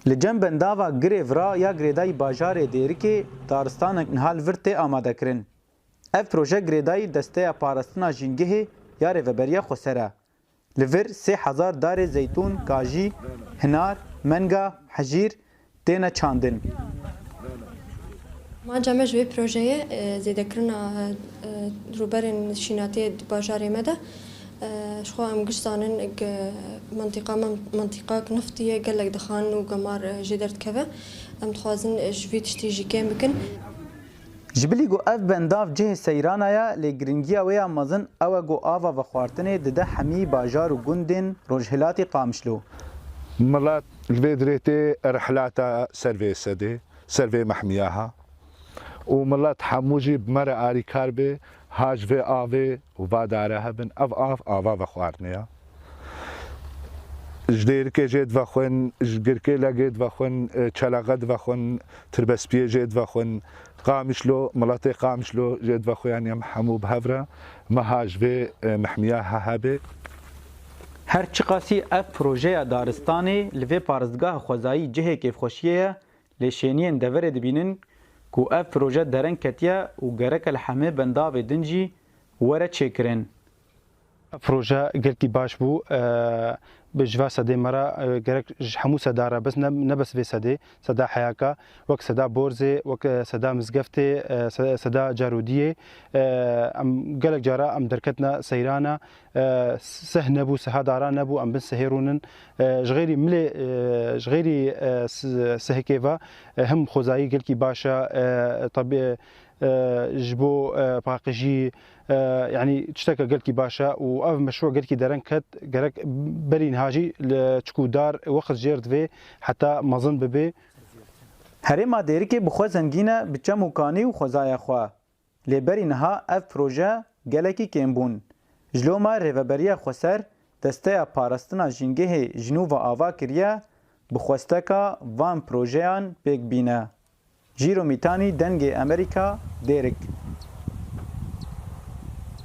لجن بنداوا گریورا یا گریدای باجار دیرکی دارستان نهال ورته آماده کرن. اف پروژه گریدای دسته پاراستنا جنگه یا ریوبریا خسره. لور 3000 دار زیتون، کاجی، هنار، منگا، حجیر تینا چاندن. ما جامعه جوی پروژه زیاده کرنا روبرین شیناتی باجاری مده. شخو ام گشتانن منطقه نفتیه گلک دخان و گمار جدرت کبه ام تخوازن جوی تشتیجی کم بکن. جبلی گو اف بنداف جه سیرانایا لگرنگیا ویا مزن او گو آوا و خوارتنه دده حمی باجار و گندن روجهلاتی قامشلو. ملات الفيدريتي رحلات سيرفي سدي سيرفي محمياها وملات حموجي بمرة آري كاربي هاج في آفي وبادارها بن أف آفا بخوارنيا جديركي جيد وخون جديركي لقيد وخون چلاغد وخون تربسبيه جيد وخون قامشلو ملاتي قامشلو جيد وخو يعني محمو بهفرة ما هاج في محمياها هابي هر چقاسی اف پروژه دارستانی لوی پارزگاه خوزایی جه کیف خوشیه لشینین دوره دبینن کو اف پروژه درن کتیا و گرک الحمه بنداو دنجی وره چکرن. پروژه گلکی باش بو بجوا سده مرا گرک همو سداره بس نبس في سده سدا حياكا وك سدا بورزه وك سدا مزقفته سدا جاروديه ام گلک جارا ام دركتنا سيرانا سه نبو سهادارا نبو ام بن سهيرونن جغيري ملي جغيري سهكيفا هم خوزاي گلکی باشا طبيعي جبو باقجي يعني تشتكى قالكي باشا واف مشروع قالكي درن كت قالك برين هاجي لتشكو دار وقت جيرد في حتى مظن ببي هري ما ديركي بخو زنگينه بچا مكاني و خوزايا خوا لبرينها اف پروژه قالكي كيمبون جلوما ريوبريا خسر دسته پاراستنا جنگه جنوب آوا كريا بخوستكا وان پروژيان بيك بينه جيرو ميتاني دنگ امريكا ديرك